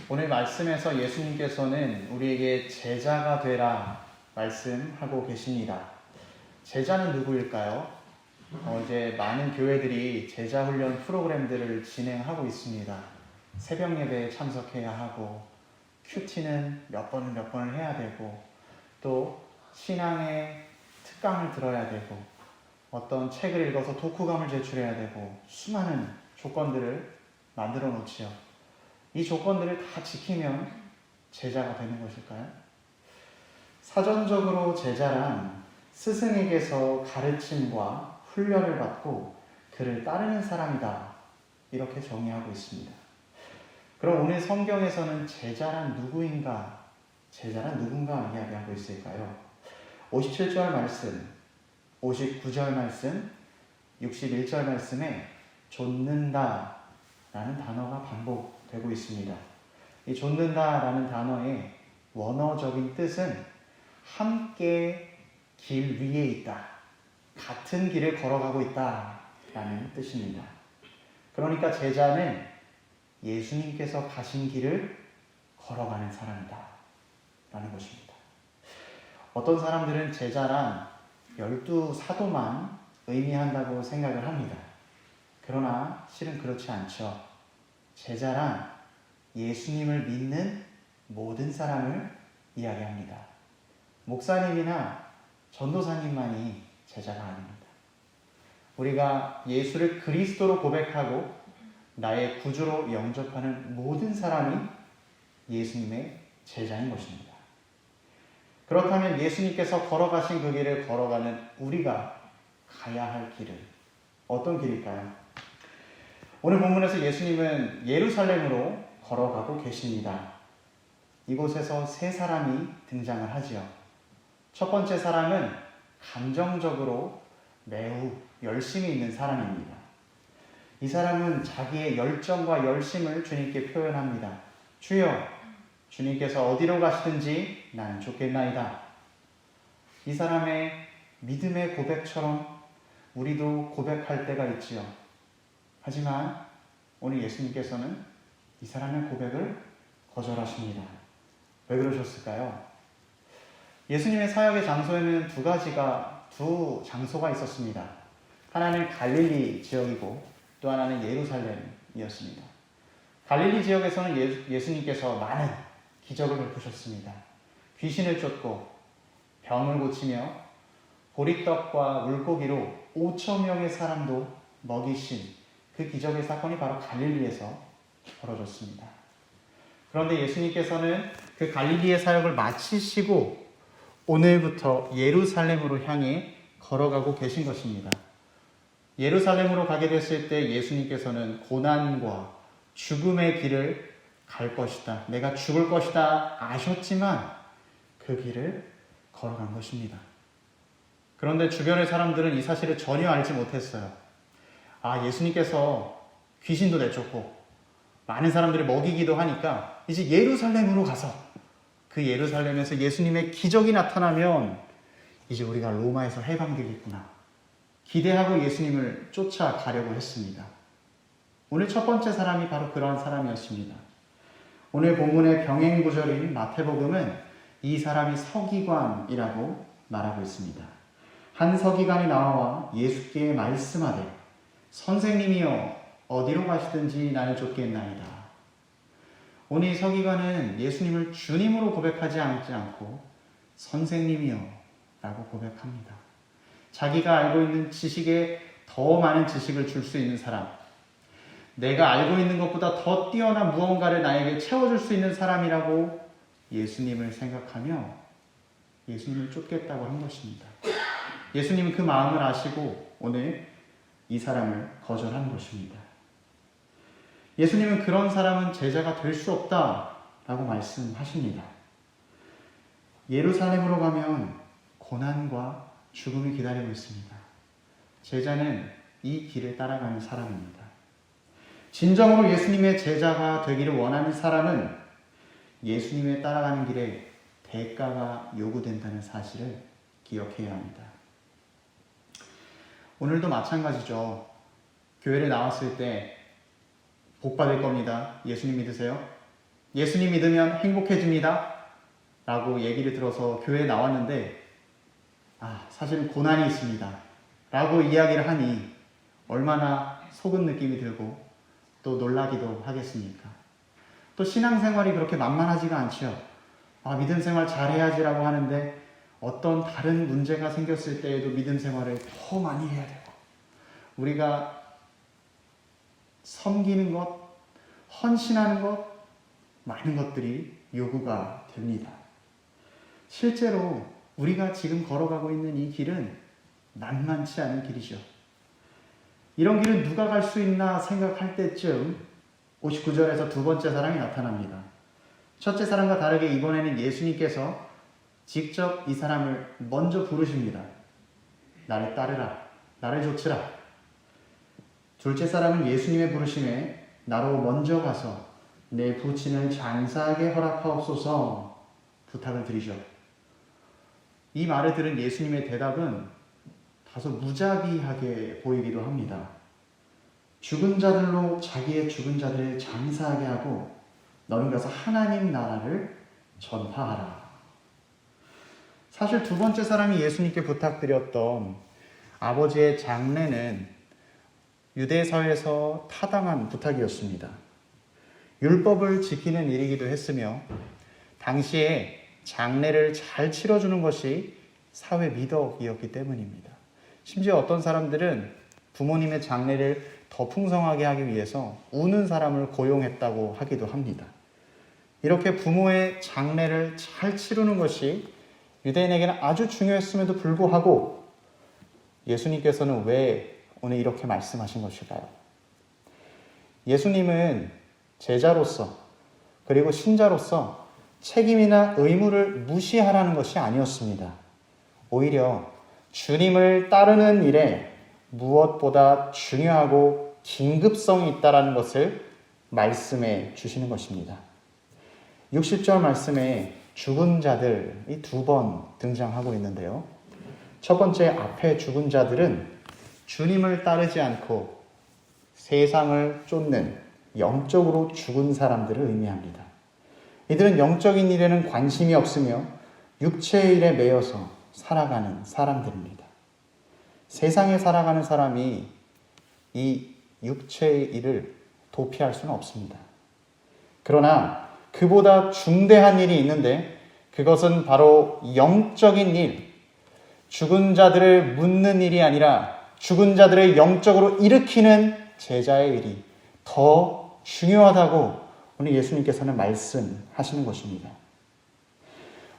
오늘 말씀에서 예수님께서는 우리에게 제자가 되라 말씀하고 계십니다. 제자는 누구일까요? 이제 많은 교회들이 제자 훈련 프로그램들을 진행하고 있습니다. 새벽 예배에 참석해야 하고, 큐티는 몇 번을 해야 되고, 또 신앙의 특강을 들어야 되고, 어떤 책을 읽어서 독후감을 제출해야 되고, 수많은 조건들을 만들어 놓지요. 이 조건들을 다 지키면 제자가 되는 것일까요? 사전적으로 제자란 스승에게서 가르침과 훈련을 받고 그를 따르는 사람이다, 이렇게 정의하고 있습니다. 그럼 오늘 성경에서는 제자란 누구인가, 제자란 누군가 이야기하고 있을까요? 57절 말씀, 59절 말씀, 61절 말씀에 좇는다 라는 단어가 반복되고 있습니다. 이 좇는다 라는 단어의 원어적인 뜻은 함께 길 위에 있다, 같은 길을 걸어가고 있다 라는 뜻입니다. 그러니까 제자는 예수님께서 가신 길을 걸어가는 사람이다 라는 것입니다. 어떤 사람들은 제자란 12사도만 의미한다고 생각을 합니다. 그러나 실은 그렇지 않죠. 제자란 예수님을 믿는 모든 사람을 이야기합니다. 목사님이나 전도사님만이 제자가 아닙니다. 우리가 예수를 그리스도로 고백하고 나의 구주로 영접하는 모든 사람이 예수님의 제자인 것입니다. 그렇다면 예수님께서 걸어가신 그 길을 걸어가는 우리가 가야 할 길은 어떤 길일까요? 오늘 본문에서 예수님은 예루살렘으로 걸어가고 계십니다. 이곳에서 세 사람이 등장을 하지요. 첫 번째 사람은 감정적으로 매우 열심히 있는 사람입니다. 이 사람은 자기의 열정과 열심을 주님께 표현합니다. 주여, 주님께서 어디로 가시든지 나는 좋겠나이다. 이 사람의 믿음의 고백처럼 우리도 고백할 때가 있지요. 하지만 오늘 예수님께서는 이 사람의 고백을 거절하십니다. 왜 그러셨을까요? 예수님의 사역의 장소에는 두 장소가 있었습니다. 하나는 갈릴리 지역이고 또 하나는 예루살렘이었습니다. 갈릴리 지역에서는 예수님께서 많은 기적을 베푸셨습니다. 귀신을 쫓고 병을 고치며 보리떡과 물고기로 5,000명의 사람도 먹이신 그 기적의 사건이 바로 갈릴리에서 벌어졌습니다. 그런데 예수님께서는 그 갈릴리의 사역을 마치시고 오늘부터 예루살렘으로 향해 걸어가고 계신 것입니다. 예루살렘으로 가게 됐을 때 예수님께서는 고난과 죽음의 길을 갈 것이다, 내가 죽을 것이다 아셨지만 그 길을 걸어간 것입니다. 그런데 주변의 사람들은 이 사실을 전혀 알지 못했어요. 예수님께서 귀신도 내쫓고 많은 사람들을 먹이기도 하니까 이제 예루살렘으로 가서 그 예루살렘에서 예수님의 기적이 나타나면 이제 우리가 로마에서 해방되겠구나 기대하고 예수님을 쫓아가려고 했습니다. 오늘 첫 번째 사람이 바로 그러한 사람이었습니다. 오늘 본문의 병행 구절인 마태복음은 이 사람이 서기관이라고 말하고 있습니다. 한 서기관이 나와 예수께 말씀하되 선생님이여 어디로 가시든지 나는 좋겠나이다. 오늘 이 서기관은 예수님을 주님으로 고백하지 않고 선생님이여 라고 고백합니다. 자기가 알고 있는 지식에 더 많은 지식을 줄 수 있는 사람, 내가 알고 있는 것보다 더 뛰어난 무언가를 나에게 채워줄 수 있는 사람이라고 예수님을 생각하며 예수님을 쫓겠다고 한 것입니다. 예수님은 그 마음을 아시고 오늘 이 사람을 거절한 것입니다. 예수님은 그런 사람은 제자가 될 수 없다라고 말씀하십니다. 예루살렘으로 가면 고난과 죽음이 기다리고 있습니다. 제자는 이 길을 따라가는 사람입니다. 진정으로 예수님의 제자가 되기를 원하는 사람은 예수님의 따라가는 길에 대가가 요구된다는 사실을 기억해야 합니다. 오늘도 마찬가지죠. 교회를 나왔을 때 복 받을 겁니다. 예수님 믿으세요? 예수님 믿으면 행복해집니다 라고 얘기를 들어서 교회에 나왔는데 사실은 고난이 있습니다 라고 이야기를 하니 얼마나 속은 느낌이 들고 또 놀라기도 하겠습니까? 또 신앙생활이 그렇게 만만하지가 않죠. 믿음 생활 잘해야지라고 하는데 어떤 다른 문제가 생겼을 때에도 믿음 생활을 더 많이 해야 되고 우리가 섬기는 것, 헌신하는 것, 많은 것들이 요구가 됩니다. 실제로 우리가 지금 걸어가고 있는 이 길은 만만치 않은 길이죠. 이런 길은 누가 갈 수 있나 생각할 때쯤 59절에서 두 번째 사람이 나타납니다. 첫째 사람과 다르게 이번에는 예수님께서 직접 이 사람을 먼저 부르십니다. 나를 따르라, 나를 좇으라. 둘째 사람은 예수님의 부르심에 나로 먼저 가서 내 부친을 장사하게 허락하옵소서 부탁을 드리죠. 이 말을 들은 예수님의 대답은 다소 무자비하게 보이기도 합니다. 죽은 자들로 자기의 죽은 자들을 장사하게 하고 너는 가서 하나님 나라를 전파하라. 사실 두 번째 사람이 예수님께 부탁드렸던 아버지의 장례는 유대 사회에서 타당한 부탁이었습니다. 율법을 지키는 일이기도 했으며 당시에 장례를 잘 치러주는 것이 사회 미덕이었기 때문입니다. 심지어 어떤 사람들은 부모님의 장례를 더 풍성하게 하기 위해서 우는 사람을 고용했다고 하기도 합니다. 이렇게 부모의 장례를 잘 치르는 것이 유대인에게는 아주 중요했음에도 불구하고 예수님께서는 왜 오늘 이렇게 말씀하신 것일까요? 예수님은 제자로서 그리고 신자로서 책임이나 의무를 무시하라는 것이 아니었습니다. 오히려 주님을 따르는 일에 무엇보다 중요하고 긴급성이 있다는 것을 말씀해 주시는 것입니다. 60절 말씀에 죽은 자들이 두 번 등장하고 있는데요. 첫 번째 앞에 죽은 자들은 주님을 따르지 않고 세상을 쫓는 영적으로 죽은 사람들을 의미합니다. 이들은 영적인 일에는 관심이 없으며 육체의 일에 매여서 살아가는 사람들입니다. 세상에 살아가는 사람이 이 육체의 일을 도피할 수는 없습니다. 그러나 그보다 중대한 일이 있는데 그것은 바로 영적인 일, 죽은 자들을 묻는 일이 아니라 죽은 자들을 영적으로 일으키는 제자의 일이 더 중요하다고 오늘 예수님께서는 말씀하시는 것입니다.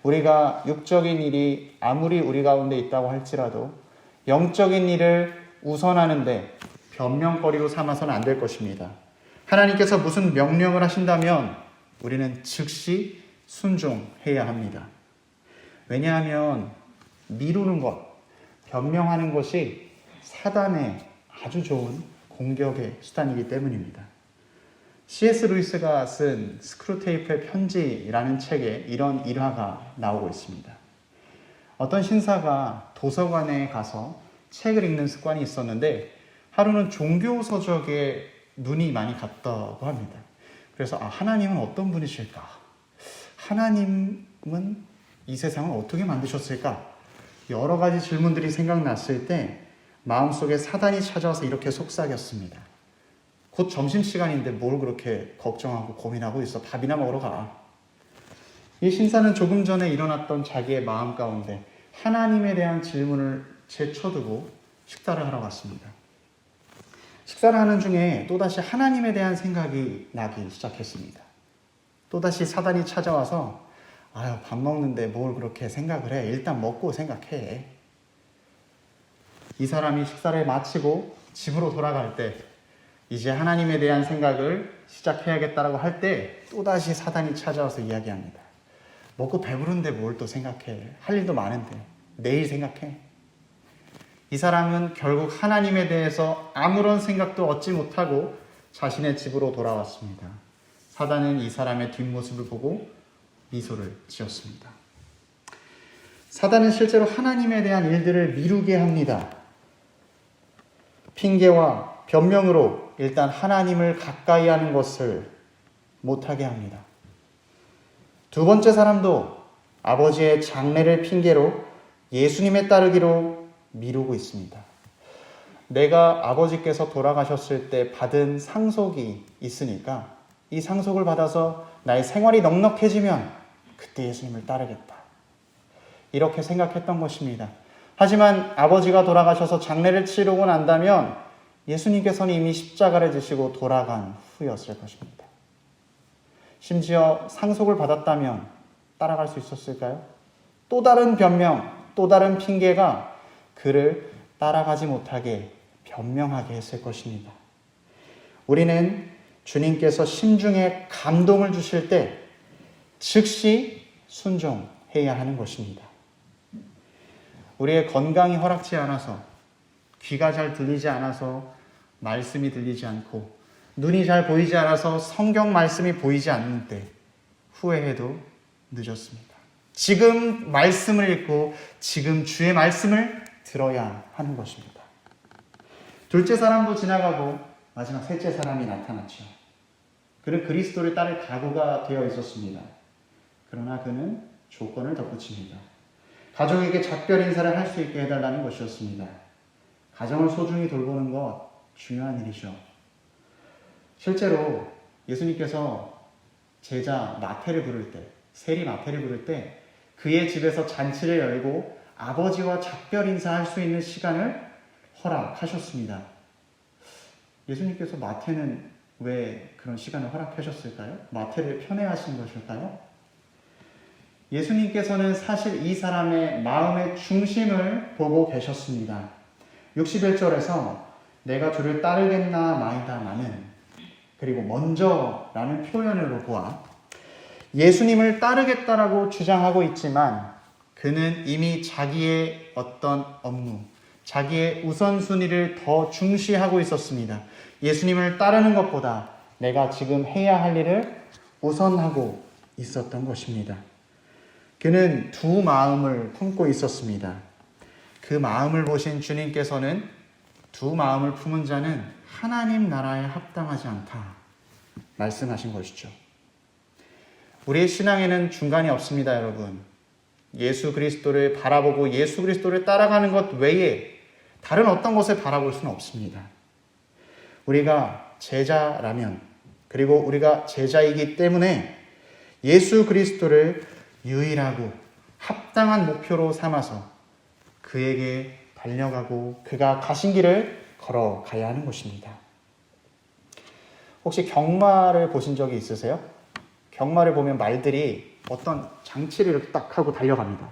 우리가 육적인 일이 아무리 우리 가운데 있다고 할지라도 영적인 일을 우선하는데 변명거리로 삼아서는 안 될 것입니다. 하나님께서 무슨 명령을 하신다면 우리는 즉시 순종해야 합니다. 왜냐하면 미루는 것, 변명하는 것이 사단의 아주 좋은 공격의 수단이기 때문입니다. C.S. 루이스가 쓴 스크루테이프의 편지라는 책에 이런 일화가 나오고 있습니다. 어떤 신사가 도서관에 가서 책을 읽는 습관이 있었는데 하루는 종교 서적에 눈이 많이 갔다고 합니다. 그래서 하나님은 어떤 분이실까? 하나님은 이 세상을 어떻게 만드셨을까? 여러 가지 질문들이 생각났을 때 마음속에 사단이 찾아와서 이렇게 속삭였습니다. 곧 점심시간인데 뭘 그렇게 걱정하고 고민하고 있어. 밥이나 먹으러 가. 이 신사는 조금 전에 일어났던 자기의 마음 가운데 하나님에 대한 질문을 제쳐두고 식사를 하러 갔습니다. 식사를 하는 중에 또다시 하나님에 대한 생각이 나기 시작했습니다. 또다시 사단이 찾아와서 밥 먹는데 뭘 그렇게 생각을 해. 일단 먹고 생각해. 이 사람이 식사를 마치고 집으로 돌아갈 때 이제 하나님에 대한 생각을 시작해야겠다라고 할 때 또다시 사단이 찾아와서 이야기합니다. 먹고 배부른데 뭘 또 생각해. 할 일도 많은데 내일 생각해. 이 사람은 결국 하나님에 대해서 아무런 생각도 얻지 못하고 자신의 집으로 돌아왔습니다. 사단은 이 사람의 뒷모습을 보고 미소를 지었습니다. 사단은 실제로 하나님에 대한 일들을 미루게 합니다. 핑계와 변명으로 일단 하나님을 가까이 하는 것을 못하게 합니다. 두 번째 사람도 아버지의 장례를 핑계로 예수님의 따르기로 미루고 있습니다. 내가 아버지께서 돌아가셨을 때 받은 상속이 있으니까 이 상속을 받아서 나의 생활이 넉넉해지면 그때 예수님을 따르겠다. 이렇게 생각했던 것입니다. 하지만 아버지가 돌아가셔서 장례를 치르고 난다면 예수님께서는 이미 십자가를 지시고 돌아간 후였을 것입니다. 심지어 상속을 받았다면 따라갈 수 있었을까요? 또 다른 변명, 또 다른 핑계가 그를 따라가지 못하게 변명하게 했을 것입니다. 우리는 주님께서 심중에 감동을 주실 때 즉시 순종해야 하는 것입니다. 우리의 건강이 허락지 않아서, 귀가 잘 들리지 않아서 말씀이 들리지 않고, 눈이 잘 보이지 않아서 성경 말씀이 보이지 않는 때 후회해도 늦었습니다. 지금 말씀을 읽고 지금 주의 말씀을 들어야 하는 것입니다. 둘째 사람도 지나가고 마지막 셋째 사람이 나타났죠. 그는 그리스도를 따를 각오가 되어 있었습니다. 그러나 그는 조건을 덧붙입니다. 가족에게 작별 인사를 할 수 있게 해달라는 것이었습니다. 가정을 소중히 돌보는 것 중요한 일이죠. 실제로 예수님께서 제자 마태를 부를 때, 세리 마태를 부를 때 그의 집에서 잔치를 열고 아버지와 작별 인사할 수 있는 시간을 허락하셨습니다. 예수님께서 마태는 왜 그런 시간을 허락하셨을까요? 마태를 편애하신 것일까요? 예수님께서는 사실 이 사람의 마음의 중심을 보고 계셨습니다. 61절에서 내가 주를 따르겠나 마이다마는, 그리고 먼저라는 표현으로 보아 예수님을 따르겠다라고 주장하고 있지만 그는 이미 자기의 어떤 업무, 자기의 우선순위를 더 중시하고 있었습니다. 예수님을 따르는 것보다 내가 지금 해야 할 일을 우선하고 있었던 것입니다. 그는 두 마음을 품고 있었습니다. 그 마음을 보신 주님께서는 두 마음을 품은 자는 하나님 나라에 합당하지 않다 말씀하신 것이죠. 우리의 신앙에는 중간이 없습니다, 여러분. 예수 그리스도를 바라보고 예수 그리스도를 따라가는 것 외에 다른 어떤 것을 바라볼 수는 없습니다. 우리가 제자라면, 그리고 우리가 제자이기 때문에 예수 그리스도를 유일하고 합당한 목표로 삼아서 그에게 달려가고 그가 가신 길을 걸어가야 하는 것입니다. 혹시 경마를 보신 적이 있으세요? 경마를 보면 말들이 어떤 장치를 이렇게 딱 하고 달려갑니다.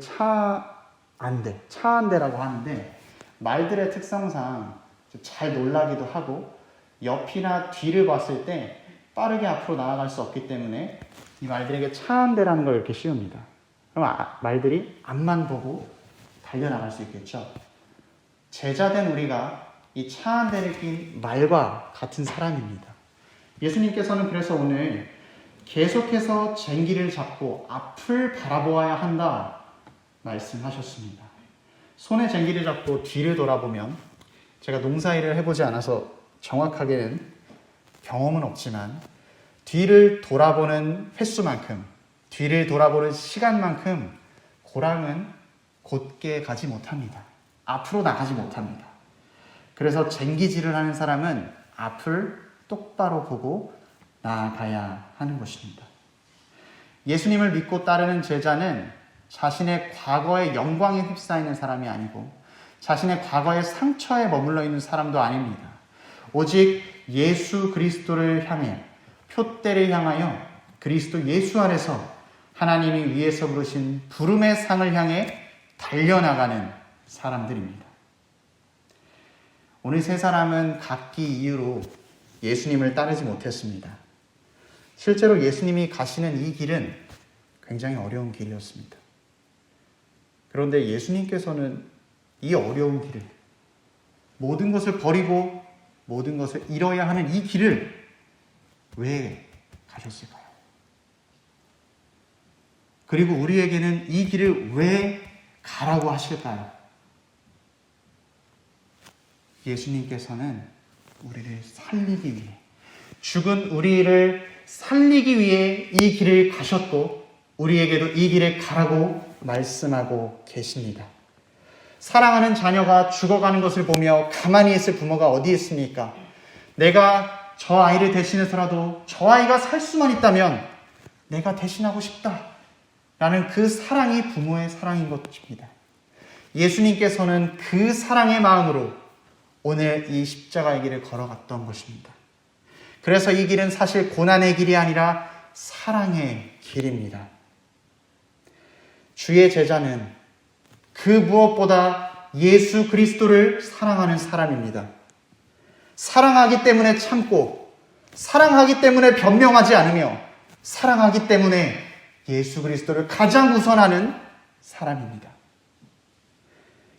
차 안대라고 하는데, 말들의 특성상 잘 놀라기도 하고 옆이나 뒤를 봤을 때 빠르게 앞으로 나아갈 수 없기 때문에 이 말들에게 차 안대라는 걸 이렇게 씌웁니다. 그럼 말들이 앞만 보고 달려나갈 수 있겠죠. 제자된 우리가 이 차 안대를 낀 말과 같은 사람입니다. 예수님께서는 그래서 오늘 계속해서 쟁기를 잡고 앞을 바라보아야 한다 말씀하셨습니다. 손에 쟁기를 잡고 뒤를 돌아보면, 제가 농사일을 해보지 않아서 정확하게는 경험은 없지만 뒤를 돌아보는 횟수만큼, 뒤를 돌아보는 시간만큼 고랑은 곧게 가지 못합니다. 앞으로 나가지 못합니다. 그래서 쟁기질을 하는 사람은 앞을 똑바로 보고 나아가야 하는 것입니다. 예수님을 믿고 따르는 제자는 자신의 과거의 영광에 휩싸이는 사람이 아니고 자신의 과거의 상처에 머물러 있는 사람도 아닙니다. 오직 예수 그리스도를 향해, 표대를 향하여 그리스도 예수 안에서 하나님이 위에서 부르신 부름의 상을 향해 달려나가는 사람들입니다. 오늘 세 사람은 각기 이유로 예수님을 따르지 못했습니다. 실제로 예수님이 가시는 이 길은 굉장히 어려운 길이었습니다. 그런데 예수님께서는 이 어려운 길을, 모든 것을 버리고 모든 것을 잃어야 하는 이 길을 왜 가셨을까요? 그리고 우리에게는 이 길을 왜 가라고 하실까요? 예수님께서는 우리를 살리기 위해, 죽은 우리를 살리기 위해 이 길을 가셨고 우리에게도 이 길을 가라고 말씀하고 계십니다. 사랑하는 자녀가 죽어가는 것을 보며 가만히 있을 부모가 어디 있습니까? 내가 저 아이를 대신해서라도 저 아이가 살 수만 있다면 내가 대신하고 싶다 라는 그 사랑이 부모의 사랑인 것입니다. 예수님께서는 그 사랑의 마음으로 오늘 이 십자가의 길을 걸어갔던 것입니다. 그래서 이 길은 사실 고난의 길이 아니라 사랑의 길입니다. 주의 제자는 그 무엇보다 예수 그리스도를 사랑하는 사람입니다. 사랑하기 때문에 참고, 사랑하기 때문에 변명하지 않으며, 사랑하기 때문에 예수 그리스도를 가장 우선하는 사람입니다.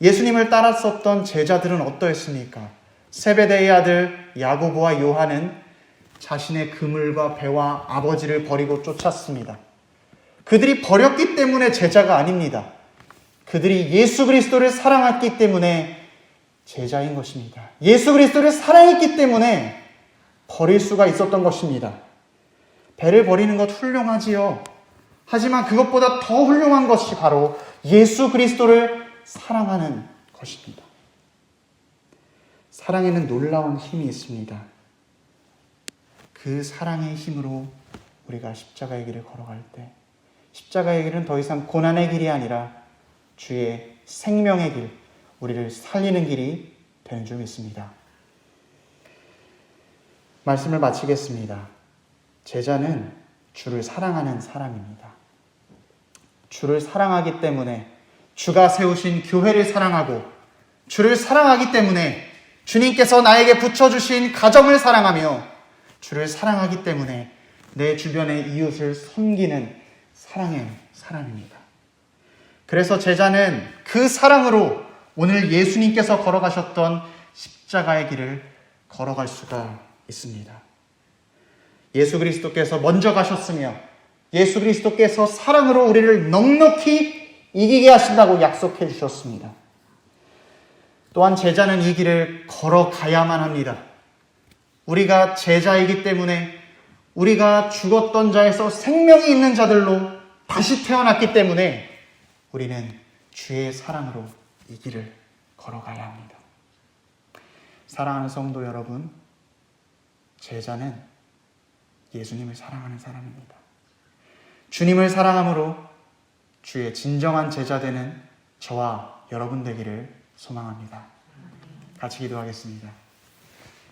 예수님을 따랐었던 제자들은 어떠했습니까? 세베대의 아들 야고보와 요한은 자신의 그물과 배와 아버지를 버리고 쫓았습니다. 그들이 버렸기 때문에 제자가 아닙니다. 그들이 예수 그리스도를 사랑했기 때문에 제자인 것입니다. 예수 그리스도를 사랑했기 때문에 버릴 수가 있었던 것입니다. 배를 버리는 것 훌륭하지요. 하지만 그것보다 더 훌륭한 것이 바로 예수 그리스도를 사랑하는 것입니다. 사랑에는 놀라운 힘이 있습니다. 그 사랑의 힘으로 우리가 십자가의 길을 걸어갈 때 십자가의 길은 더 이상 고난의 길이 아니라 주의 생명의 길, 우리를 살리는 길이 되는 줄 믿습니다. 말씀을 마치겠습니다. 제자는 주를 사랑하는 사람입니다. 주를 사랑하기 때문에 주가 세우신 교회를 사랑하고 주를 사랑하기 때문에 주님께서 나에게 붙여주신 가정을 사랑하며 주를 사랑하기 때문에 내 주변의 이웃을 섬기는 사랑의 사람입니다. 그래서 제자는 그 사랑으로 오늘 예수님께서 걸어가셨던 십자가의 길을 걸어갈 수가 있습니다. 예수 그리스도께서 먼저 가셨으며 예수 그리스도께서 사랑으로 우리를 넉넉히 이기게 하신다고 약속해 주셨습니다. 또한 제자는 이 길을 걸어가야만 합니다. 우리가 제자이기 때문에 우리가 죽었던 자에서 생명이 있는 자들로 다시 태어났기 때문에 우리는 주의 사랑으로 이 길을 걸어가야 합니다. 사랑하는 성도 여러분, 제자는 예수님을 사랑하는 사람입니다. 주님을 사랑함으로 주의 진정한 제자 되는 저와 여러분 되기를 소망합니다. 같이 기도하겠습니다.